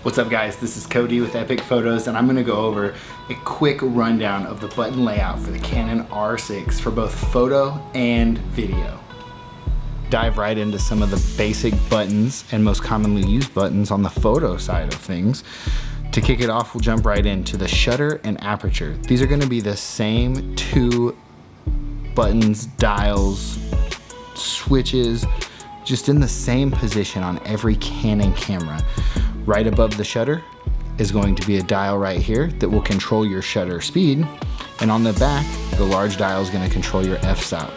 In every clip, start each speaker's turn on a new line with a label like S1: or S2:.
S1: What's up guys, this is Cody with Epic Photos and I'm going to go over a quick rundown of the button layout for the Canon R6 for both photo and video. Dive right into some of the basic buttons and most commonly used buttons on the photo side of things. To kick it off, we'll jump right into the shutter and aperture. These are going to be the same two buttons, dials, switches, just in the same position on every Canon camera. Right above the shutter is going to be a dial right here that will control your shutter speed, and on the back, the large dial is going to control your f-stop.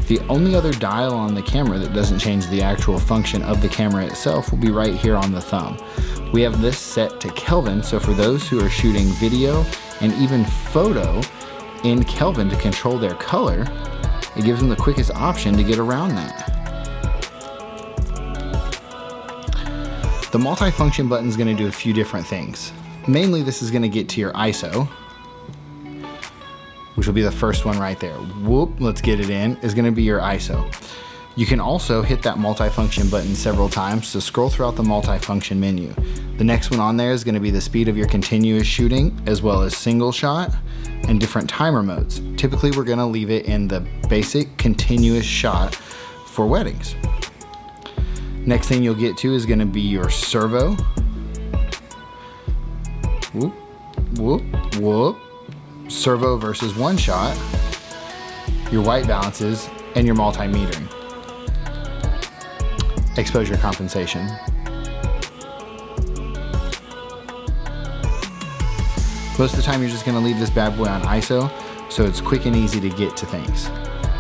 S1: The only other dial on the camera that doesn't change the actual function of the camera itself will be right here on the thumb. We have this set to Kelvin, so for those who are shooting video and even photo in Kelvin to control their color, it gives them the quickest option to get around that. The multifunction button is going to do a few different things. Mainly this is going to get to your ISO, which will be the first one right there. Whoop, let's get it in, is going to be your ISO. You can also hit that multifunction button several times to scroll throughout the multifunction menu. The next one on there is going to be the speed of your continuous shooting, as well as single shot and different timer modes. Typically we're going to leave it in the basic continuous shot for weddings. Next thing you'll get to is going to be your servo. Whoop, whoop, whoop. Servo versus one shot. Your white balances and your multimetering. Exposure compensation. Most of the time you're just going to leave this bad boy on ISO so it's quick and easy to get to things.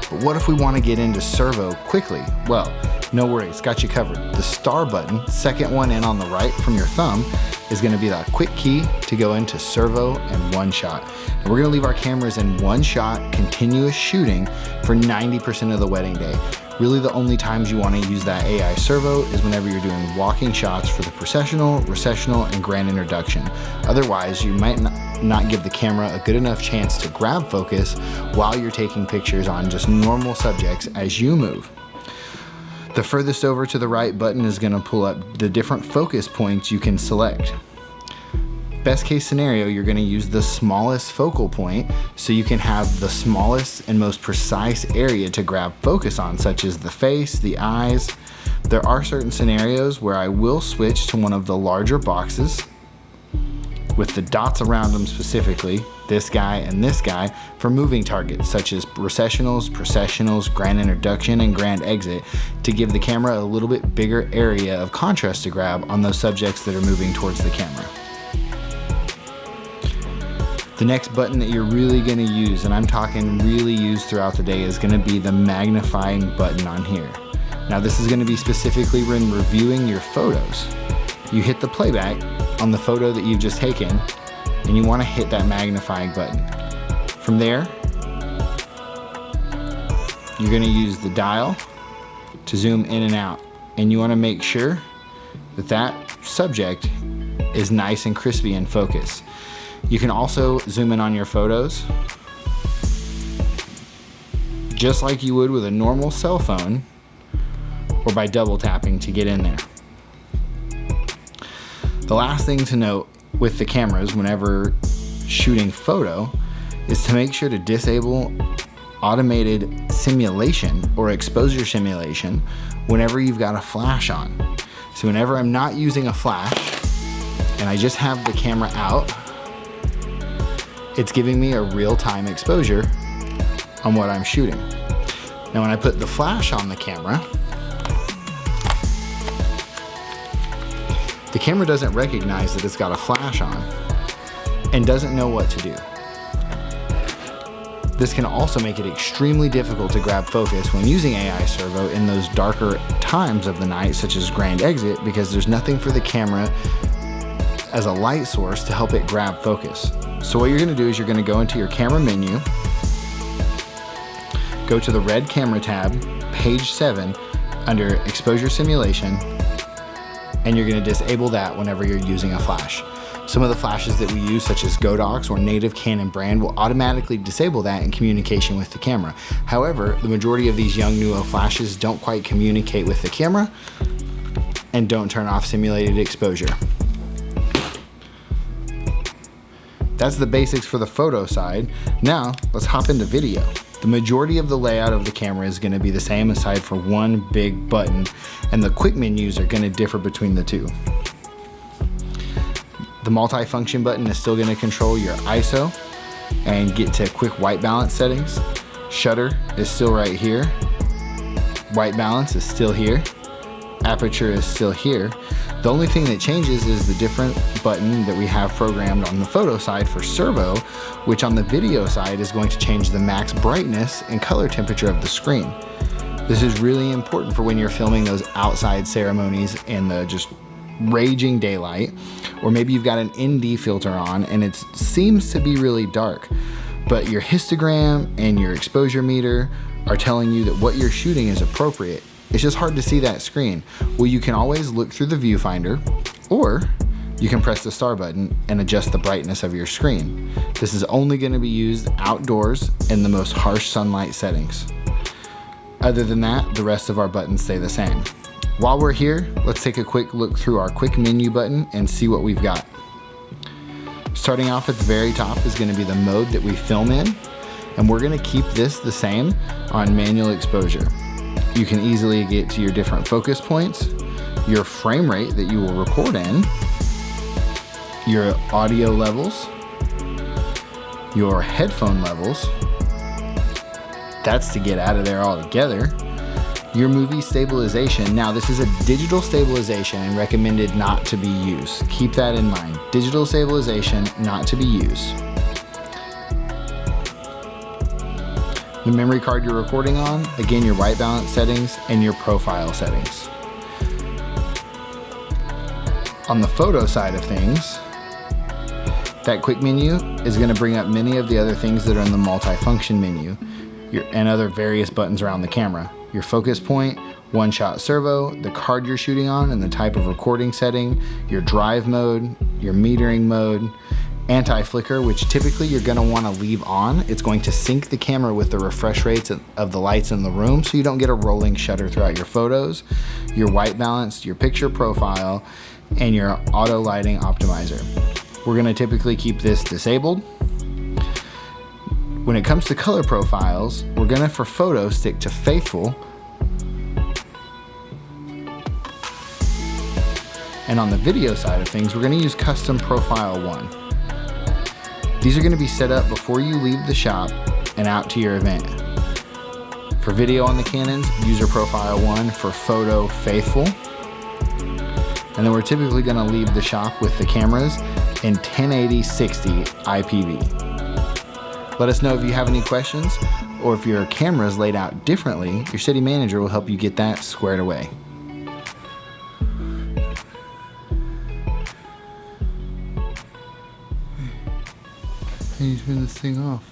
S1: But what if we want to get into servo quickly? Well, no worries, got you covered. The star button, second one in on the right from your thumb, is going to be that quick key to go into servo and one shot. And we're going to leave our cameras in one shot continuous shooting for 90% of the wedding day. Really the only times you want to use that AI servo is whenever you're doing walking shots for the processional, recessional, and grand introduction. Otherwise, you might not give the camera a good enough chance to grab focus while you're taking pictures on just normal subjects as you move. The furthest over to the right button is going to pull up the different focus points you can select. Best case scenario, you're going to use the smallest focal point so you can have the smallest and most precise area to grab focus on, such as the face, the eyes. There are certain scenarios where I will switch to one of the larger boxes with the dots around them, specifically this guy and this guy, for moving targets such as recessionals, processionals, grand introduction, and grand exit, to give the camera a little bit bigger area of contrast to grab on those subjects that are moving towards the camera. The next button that you're really going to use, and I'm talking really use throughout the day, is going to be the magnifying button on here. Now this is going to be specifically when reviewing your photos. You hit the playback on the photo that you've just taken, and you want to hit that magnifying button. From there, you're going to use the dial to zoom in and out, and you want to make sure that that subject is nice and crispy in focus. You can also zoom in on your photos just like you would with a normal cell phone, or by double tapping to get in there. The last thing to note with the cameras whenever shooting photo is to make sure to disable automated simulation or exposure simulation whenever you've got a flash on. So whenever I'm not using a flash and I just have the camera out, it's giving me a real-time exposure on what I'm shooting. Now when I put the flash on the camera doesn't recognize that it's got a flash on and doesn't know what to do. This can also make it extremely difficult to grab focus when using AI servo in those darker times of the night, such as grand exit, because there's nothing for the camera as a light source to help it grab focus. So what you're going to do is you're going to go into your camera menu, go to the red camera tab, page 7, under exposure simulation, and you're going to disable that whenever you're using a flash. Some of the flashes that we use, such as Godox or native Canon brand, will automatically disable that in communication with the camera. However, the majority of these young Nuo flashes don't quite communicate with the camera and don't turn off simulated exposure. That's the basics for the photo side. Now, let's hop into video. The majority of the layout of the camera is going to be the same aside for one big button, and the quick menus are going to differ between the two. The multi-function button is still going to control your ISO and get to quick white balance settings. Shutter is still right here. White balance is still here. Aperture is still here. The only thing that changes is the different button that we have programmed on the photo side for servo, which on the video side is going to change the max brightness and color temperature of the screen. This is really important for when you're filming those outside ceremonies in the just raging daylight, or maybe you've got an ND filter on and it seems to be really dark, but your histogram and your exposure meter are telling you that what you're shooting is appropriate. It's just hard to see that screen. Well, you can always look through the viewfinder, or you can press the star button and adjust the brightness of your screen. This is only going to be used outdoors in the most harsh sunlight settings. Other than that, the rest of our buttons stay the same. While we're here, let's take a quick look through our quick menu button and see what we've got. Starting off at the very top is going to be the mode that we film in, and we're going to keep this the same on manual exposure. You can easily get to your different focus points, your frame rate that you will record in, your audio levels, your headphone levels. That's to get out of there altogether. Your movie stabilization. Now, this is a digital stabilization and recommended not to be used. Keep that in mind. Digital stabilization, not to be used. The memory card you're recording on, again, your white balance settings and your profile settings. On the photo side of things, that quick menu is going to bring up many of the other things that are in the multi-function menu and other various buttons around the camera. Your focus point, one-shot servo, the card you're shooting on and the type of recording setting, your drive mode, your metering mode, anti-flicker, which typically you're going to want to leave on. It's going to sync the camera with the refresh rates of the lights in the room so you don't get a rolling shutter throughout your photos, your white balance, your picture profile, and your auto lighting optimizer. We're going to typically keep this disabled. When it comes to color profiles, we're going to, for photo, stick to faithful. And on the video side of things, we're going to use custom profile 1. These are going to be set up before you leave the shop and out to your event. For video on the Canons, user profile 1, for photo, faithful. And then we're typically going to leave the shop with the cameras in 1080/60 IPV. Let us know if you have any questions, or if your camera is laid out differently, your city manager will help you get that squared away. How do you turn this thing off?